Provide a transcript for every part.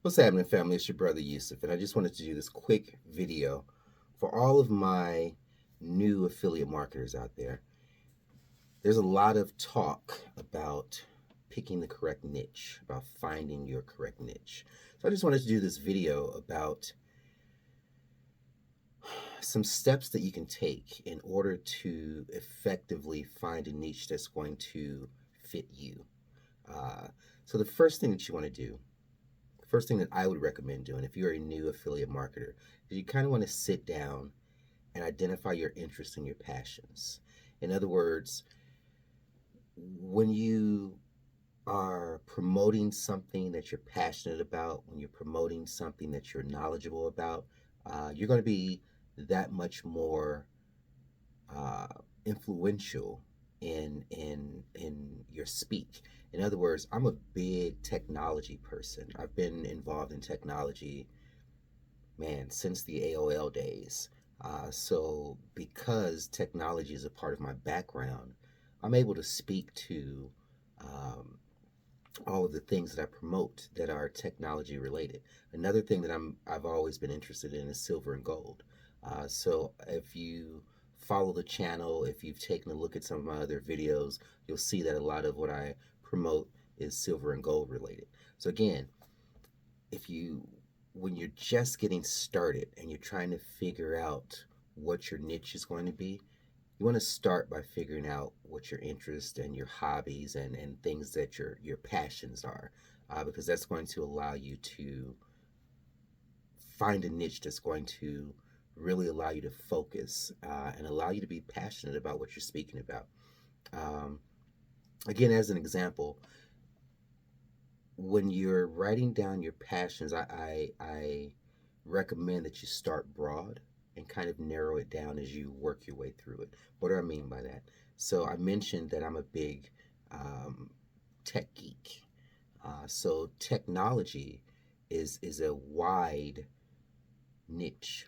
What's happening, family? It's your brother Yusuf, and I just wanted to do this quick video for all of my new affiliate marketers out there. There's a lot of talk about picking the correct niche, about finding your correct niche. So I just wanted to do this video about some steps that you can take in order to effectively find a niche that's going to fit you. Uh, so the first thing that you want to do, first thing that I would recommend doing if you're a new affiliate marketer, is you kind of want to sit down and identify your interests and your passions. In other words, when you are promoting something that you're passionate about, when you're promoting something that you're knowledgeable about, you're going to be that much more uh, influential in your speech. In other words, I'm a big technology person. I've been involved in technology, man, since the AOL days. So because technology is a part of my background, I'm able to speak to um, all of the things that I promote that are technology related. Another thing that I've always been interested in is silver and gold. So if you follow the channel, if you've taken a look at some of my other videos, you'll see that a lot of what I promote is silver and gold related. So again, if you when you're just getting started and you're trying to figure out what your niche is going to be, you want to start by figuring out what your interests and your hobbies and things that your passions are, because that's going to allow you to find a niche that's going to really allow you to focus and allow you to be passionate about what you're speaking about. Um, Again, as an example, when you're writing down your passions, I recommend that you start broad and kind of narrow it down as you work your way through it. What do I mean by that? So I mentioned that I'm a big um, tech geek. So technology is a wide niche.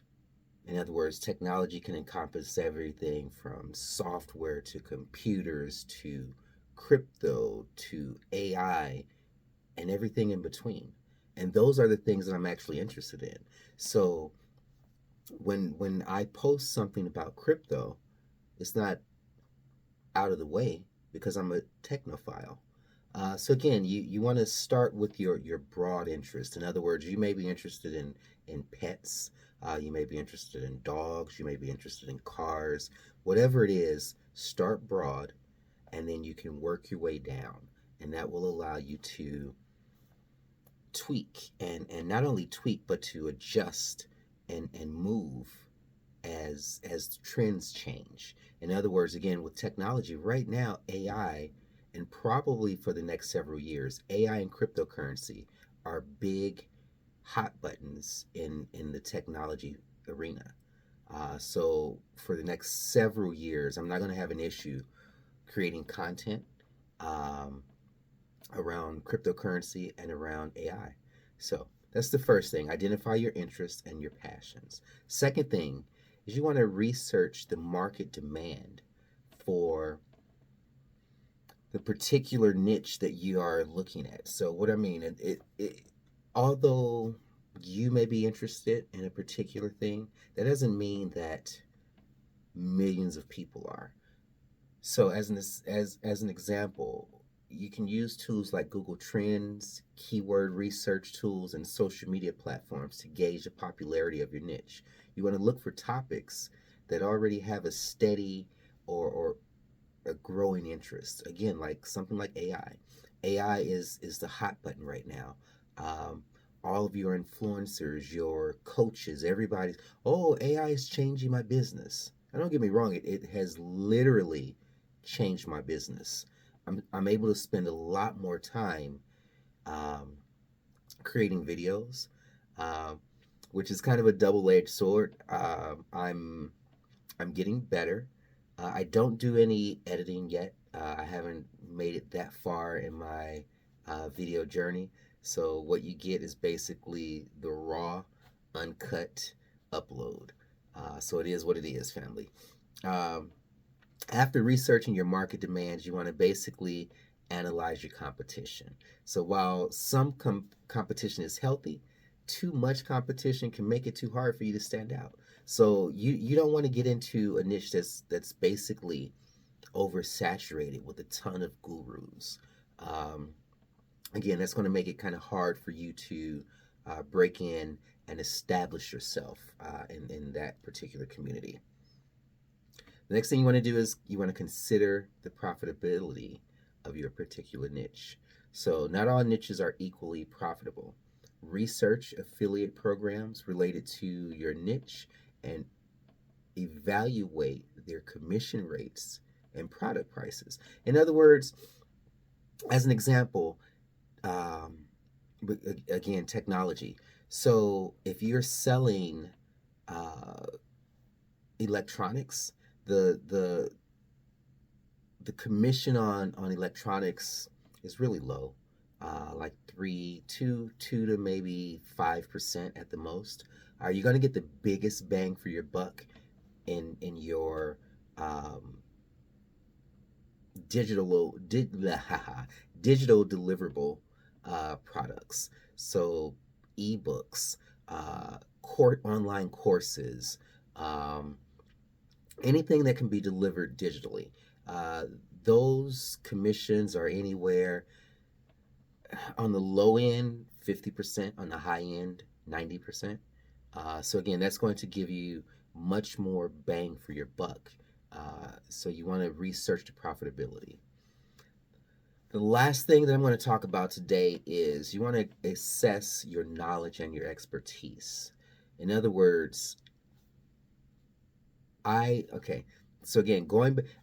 In other words, technology can encompass everything from software to computers to crypto to AI and everything in between. And those are the things that I'm actually interested in. So when I post something about crypto, it's not out of the way because I'm a technophile. So again, you want to start with your broad interest. In other words, you may be interested in pets, you may be interested in dogs, you may be interested in cars, whatever it is. Start broad, and then you can work your way down, and that will allow you to tweak and not only tweak but to adjust and move as trends change. In other words, again, with technology right now, AI, and probably for the next several years, AI and cryptocurrency are big hot buttons in the technology arena. So for the next several years, I'm not going to have an issue creating content um, around cryptocurrency and around AI. So that's the first thing. Identify your interests and your passions. Second thing is you want to research the market demand for the particular niche that you are looking at. So what I mean, although you may be interested in a particular thing, that doesn't mean that millions of people are. So as an example, you can use tools like Google Trends, keyword research tools, and social media platforms to gauge the popularity of your niche. You want to look for topics that already have a steady or a growing interest. Again, like something like AI. AI is the hot button right now. Um, all of your influencers, your coaches, everybody's, oh, AI is changing my business. And don't get me wrong, it has literally changed my business. I'm able to spend a lot more time um, creating videos, um, which is kind of a double-edged sword. I'm getting better. I don't do any editing yet. I haven't made it that far in my video journey. So what you get is basically the raw, uncut upload. So it is what it is, family. Um, After researching your market demands, you want to basically analyze your competition. So while some competition is healthy, too much competition can make it too hard for you to stand out. So you don't want to get into a niche that's basically oversaturated with a ton of gurus. Um, Again, that's going to make it kind of hard for you to break in and establish yourself in that particular community. The next thing you want to do is you want to consider the profitability of your particular niche. So, not all niches are equally profitable. Research affiliate programs related to your niche and evaluate their commission rates and product prices. In other words, as an example, um, again, technology. So, if you're selling uh, electronics, the the the commission on electronics is really low, like two to maybe 5% at the most. You're going to get the biggest bang for your buck in your um, digital digital deliverable products. So ebooks, online courses, um, anything that can be delivered digitally. Uh, those commissions are anywhere on the low end 50%, on the high end 90%. So again, that's going to give you much more bang for your buck. So you want to research the profitability. The last thing that I'm going to talk about today is you want to assess your knowledge and your expertise. In other words, okay. So again,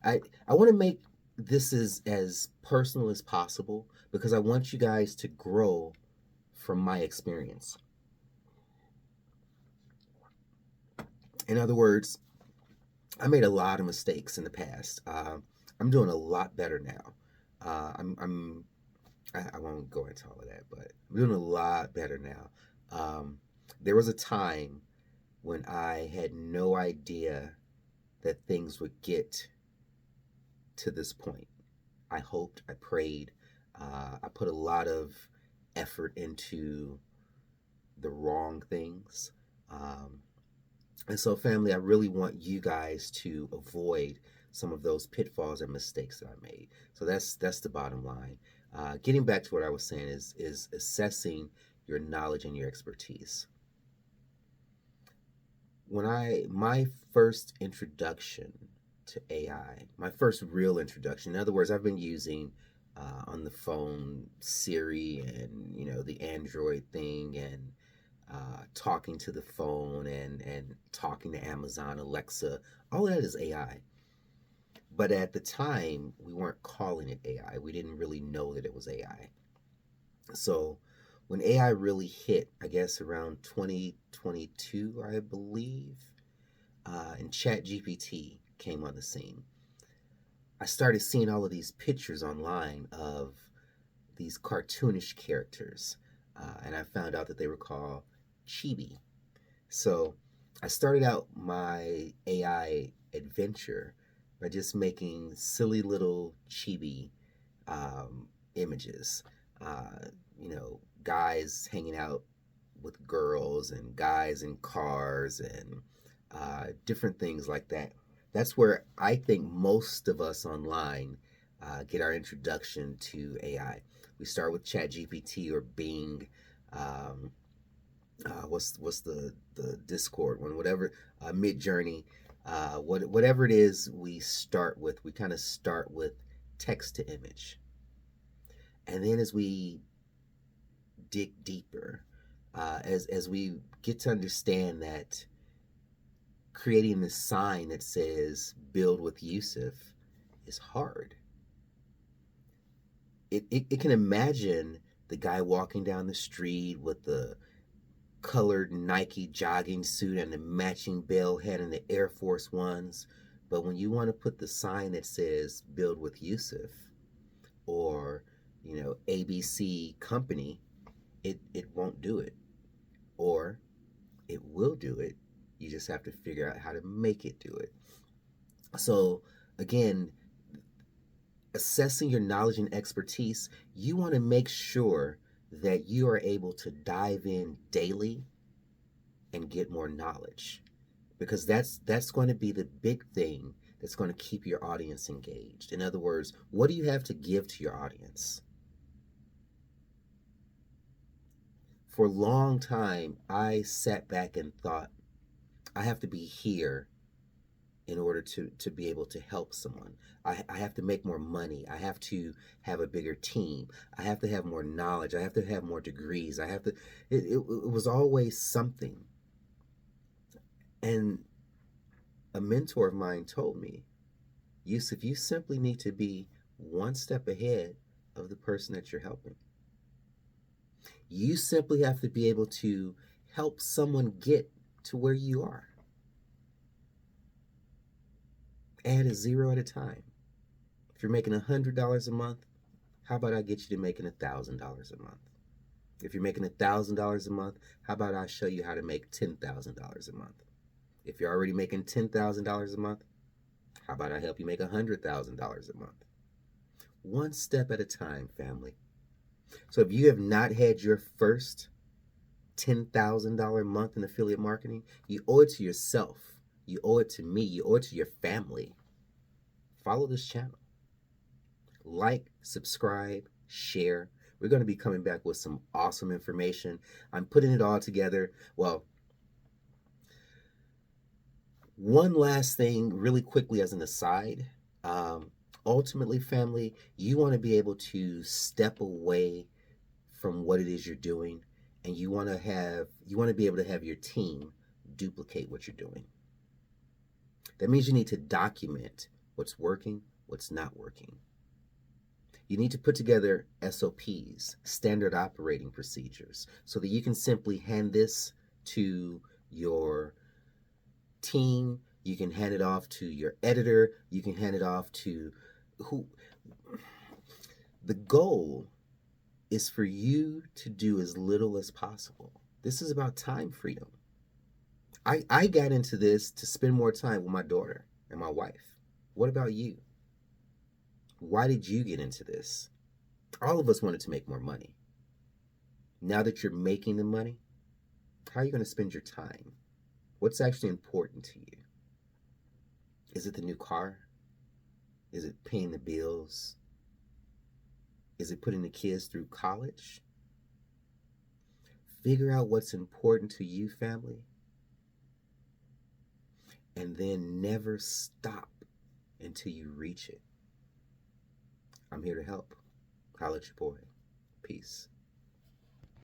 I want to make this as personal as possible because I want you guys to grow from my experience. In other words, I made a lot of mistakes in the past. I'm doing a lot better now. I won't go into all of that, but I'm doing a lot better now. Um, there was a time when I had no idea that things would get to this point. I hoped, I prayed, I put a lot of effort into the wrong things. Um, and so, family, I really want you guys to avoid some of those pitfalls and mistakes that I made. So that's the bottom line. Getting back to what I was saying is assessing your knowledge and your expertise. When my first introduction to AI, my first real introduction. In other words, I've been using on the phone Siri and the Android thing and talking to the phone and talking to Amazon Alexa. All of that is AI. But at the time, we weren't calling it AI. We didn't really know that it was AI. So when AI really hit, I guess around 2022, I believe, and ChatGPT came on the scene, I started seeing all of these pictures online of these cartoonish characters, and I found out that they were called chibi. So I started out my AI adventure by just making silly little chibi images. Guys hanging out with girls and guys in cars and different things like that. That's where I think most of us online get our introduction to AI. We start with ChatGPT or Bing. Um, what's the Discord one? Whatever, Mid Journey, whatever it is. We start with. We kind of start with text to image, and then as we dig deeper, as we get to understand that creating this sign that says "Build with Yusuf" is hard. It can imagine the guy walking down the street with the colored Nike jogging suit and the matching bell head and the Air Force Ones. But when you want to put the sign that says "Build with Yusuf" or ABC Company, it won't do it. Or it will do it. You just have to figure out how to make it do it. So again, assessing your knowledge and expertise, you want to make sure that you are able to dive in daily and get more knowledge, because that's going to be the big thing that's going to keep your audience engaged. In other words, what do you have to give to your audience? For a long time, I sat back and thought, I have to be here in order to be able to help someone. I have to make more money. I have to have a bigger team. I have to have more knowledge. I have to have more degrees. I have to, it was always something. And a mentor of mine told me, Yusuf, you simply need to be one step ahead of the person that you're helping. You simply have to be able to help someone get to where you are. Add a zero at a time. If you're making $100 a month, how about I get you to making $1,000 a month? If you're making $1,000 a month, how about I show you how to make $10,000 a month? If you're already making $10,000 a month, how about I help you make $100,000 a month? One step at a time, family. So if you have not had your first $10,000 a month in affiliate marketing, you owe it to yourself. You owe it to me. You owe it to your family. Follow this channel. Like, subscribe, share. We're going to be coming back with some awesome information. I'm putting it all together. Well, one last thing really quickly as an aside. Ultimately, family, you want to be able to step away from what it is you're doing, and you want to be able to have your team duplicate what you're doing. That means you need to document what's working, what's not working. You need to put together SOPs, standard operating procedures, so that you can simply hand this to your team. You can hand it off to your editor. You can hand it off to who. The goal is for you to do as little as possible. This is about time freedom. I got into this to spend more time with my daughter and my wife. What about you? Why did you get into this? All of us wanted to make more money. Now that you're making the money, how are you going to spend your time? What's actually important to you? Is it the new car? Is it paying the bills? Is it putting the kids through college? Figure out what's important to you, family, and then never stop until you reach it. I'm here to help. Holla at your boy. Peace.